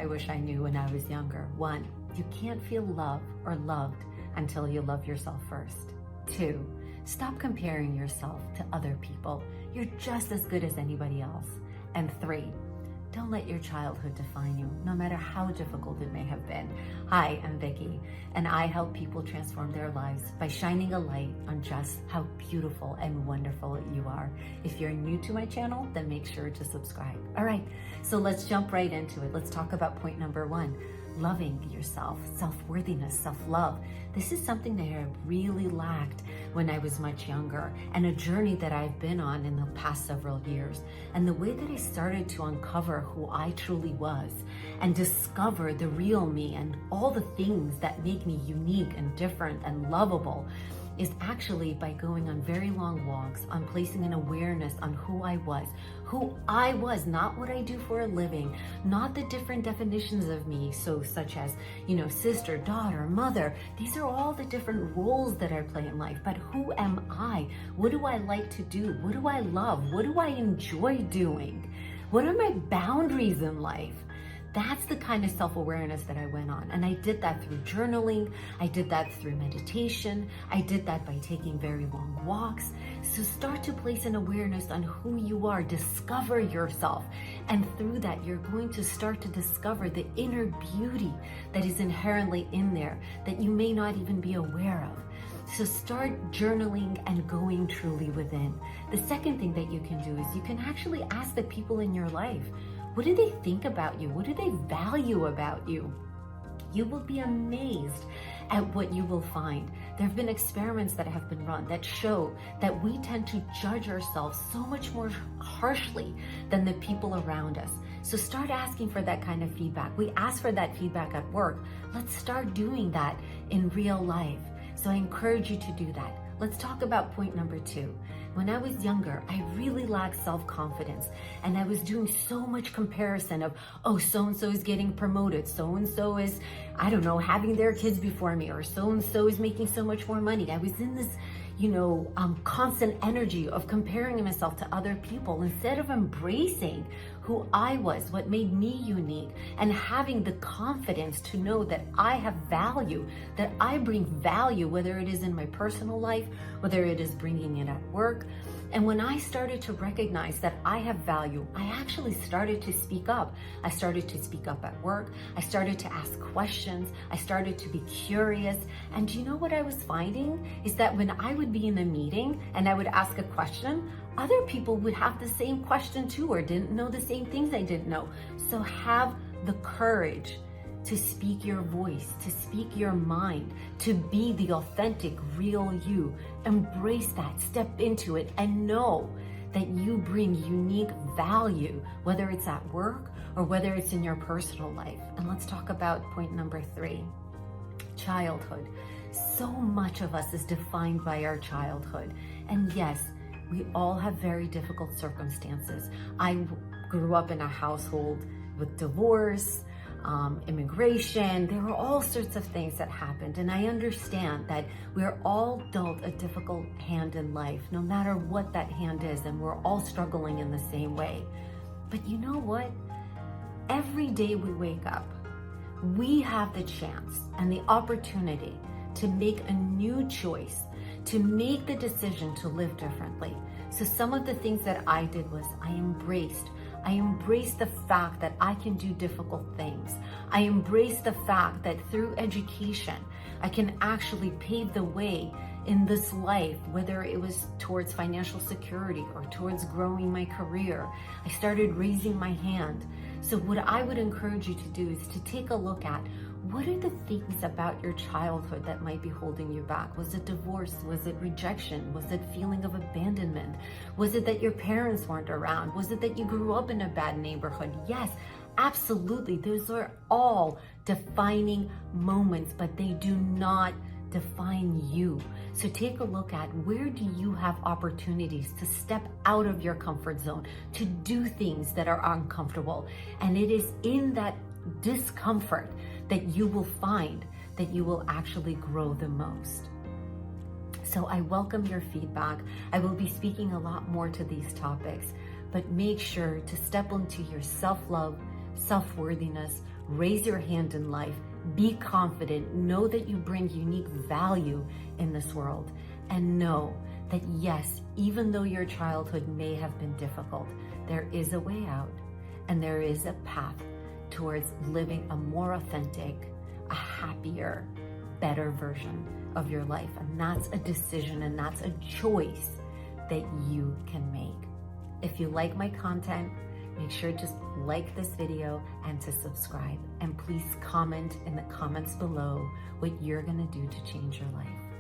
I wish I knew when I was younger. 1, you can't feel love or loved until you love yourself first. 2, stop comparing yourself to other people. You're just as good as anybody else. And 3, don't let your childhood define you, no matter how difficult it may have been. Hi, I'm Vicky, and I help people transform their lives by shining a light on just how beautiful and wonderful you are. If you're new to my channel, then make sure to subscribe. All right, so let's jump right into it. Let's talk about point number 1. Loving yourself, self-worthiness, self-love. This is something that I really lacked when I was much younger, and a journey that I've been on in the past several years. And the way that I started to uncover who I truly was and discover the real me and all the things that make me unique and different and lovable is actually by going on very long walks, on placing an awareness on who I was, not what I do for a living, not the different definitions of me, so such as, sister, daughter, mother. These are all the different roles that I play in life, but who am I? What do I like to do? What do I love? What do I enjoy doing? What are my boundaries in life? That's the kind of self-awareness that I went on. And I did that through journaling. I did that through meditation. I did that by taking very long walks. So start to place an awareness on who you are. Discover yourself. And through that, you're going to start to discover the inner beauty that is inherently in there that you may not even be aware of. So start journaling and going truly within. The second thing that you can do is you can actually ask the people in your life, what do they think about you? What do they value about you? You will be amazed at what you will find. There have been experiments that have been run that show that we tend to judge ourselves so much more harshly than the people around us. So start asking for that kind of feedback. We ask for that feedback at work. Let's start doing that in real life. So I encourage you to do that. Let's talk about point number 2. When I was younger, I really lacked self-confidence, and I was doing so much comparison of, oh, so-and-so is getting promoted, so-and-so is, having their kids before me, or so-and-so is making so much more money. I was in this, constant energy of comparing myself to other people instead of embracing who I was, what made me unique, and having the confidence to know that I have value, that I bring value, whether it is in my personal life, whether it is bringing it at work. And when I started to recognize that I have value, I actually started to speak up. I started to speak up at work. I started to ask questions. I started to be curious. And do you know what I was finding? Is that when I would be in a meeting and I would ask a question, other people would have the same question too, or didn't know the same things I didn't know. So have the courage to speak your voice, to speak your mind, to be the authentic, real you. Embrace that, step into it, and know that you bring unique value, whether it's at work or whether it's in your personal life. And let's talk about point number 3, childhood. So much of us is defined by our childhood. And yes, we all have very difficult circumstances. I grew up in a household with divorce, immigration. There were all sorts of things that happened. And I understand that we're all dealt a difficult hand in life, no matter what that hand is, and we're all struggling in the same way. But you know what? Every day we wake up, we have the chance and the opportunity to make a new choice, to make the decision to live differently. So some of the things that I did was I embraced the fact that I can do difficult things. I embraced the fact that through education, I can actually pave the way in this life, whether it was towards financial security or towards growing my career. I started raising my hand. So what I would encourage you to do is to take a look at, what are the things about your childhood that might be holding you back? Was it divorce? Was it rejection? Was it feeling of abandonment? Was it that your parents weren't around? Was it that you grew up in a bad neighborhood? Yes, absolutely. Those are all defining moments, but they do not define you. So take a look at, where do you have opportunities to step out of your comfort zone, to do things that are uncomfortable. And it is in that discomfort that you will find that you will actually grow the most. So I welcome your feedback. I will be speaking a lot more to these topics, but make sure to step into your self-love, self-worthiness, Raise your hand in life. Be confident. Know that you bring unique value in this world. And know that yes, even though your childhood may have been difficult, there is a way out and there is a path towards living a more authentic, a happier, better version of your life. And that's a decision and that's a choice that you can make. If you like my content, make sure to just like this video and to subscribe. And please comment in the comments below what you're gonna do to change your life.